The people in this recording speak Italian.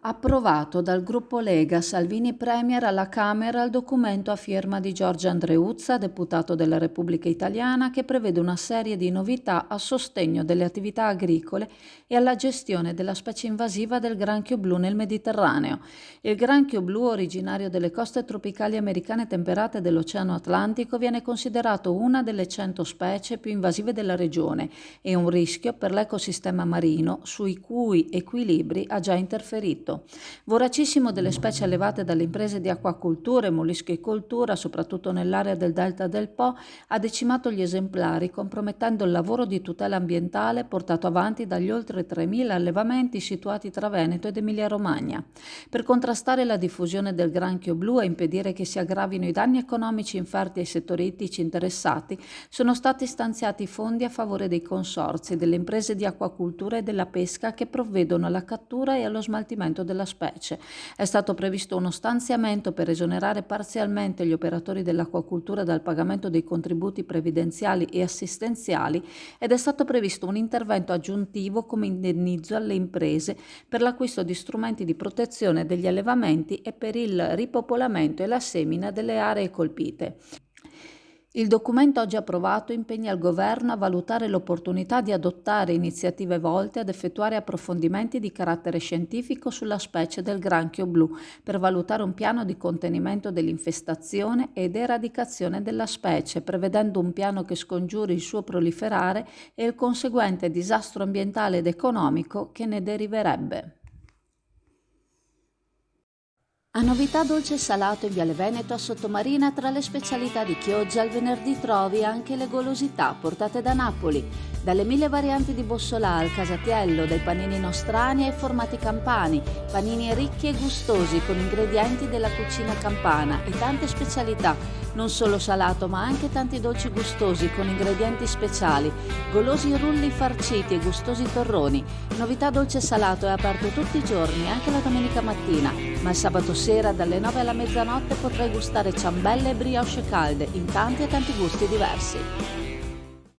Approvato dal gruppo Lega Salvini Premier alla Camera il documento a firma di Giorgio Andreuzza, deputato della Repubblica Italiana, che prevede una serie di novità a sostegno delle attività agricole e alla gestione della specie invasiva del granchio blu nel Mediterraneo. Il granchio blu, originario delle coste tropicali americane temperate dell'Oceano Atlantico, viene considerato una delle 100 specie più invasive della regione e un rischio per l'ecosistema marino sui cui equilibri ha già interferito. Voracissimo delle specie allevate dalle imprese di acquacoltura e molluschicoltura, soprattutto nell'area del delta del Po, ha decimato gli esemplari, compromettendo il lavoro di tutela ambientale portato avanti dagli oltre 3.000 allevamenti situati tra Veneto ed Emilia-Romagna. Per contrastare la diffusione del granchio blu e impedire che si aggravino i danni economici inferti ai settori ittici interessati, sono stati stanziati fondi a favore dei consorzi, delle imprese di acquacultura e della pesca che provvedono alla cattura e allo smaltimento della specie. È stato previsto uno stanziamento per esonerare parzialmente gli operatori dell'acquacultura dal pagamento dei contributi previdenziali e assistenziali ed è stato previsto un intervento aggiuntivo come indennizzo alle imprese per l'acquisto di strumenti di protezione degli allevamenti e per il ripopolamento e la semina delle aree colpite. Il documento oggi approvato impegna il Governo a valutare l'opportunità di adottare iniziative volte ad effettuare approfondimenti di carattere scientifico sulla specie del granchio blu per valutare un piano di contenimento dell'infestazione ed eradicazione della specie, prevedendo un piano che scongiuri il suo proliferare e il conseguente disastro ambientale ed economico che ne deriverebbe. A novità dolce e salato in Viale Veneto a Sottomarina, tra le specialità di Chioggia il venerdì trovi anche le golosità portate da Napoli, dalle 1000 varianti di bussolà al casatiello, dai panini nostrani ai formati campani, panini ricchi e gustosi con ingredienti della cucina campana e tante specialità, non solo salato ma anche tanti dolci gustosi con ingredienti speciali, golosi rulli farciti e gustosi torroni. Novità dolce e salato è aperto tutti i giorni, anche la domenica mattina, ma il sabato sera dalle 9 alla mezzanotte potrai gustare ciambelle e brioche calde in tanti e tanti gusti diversi.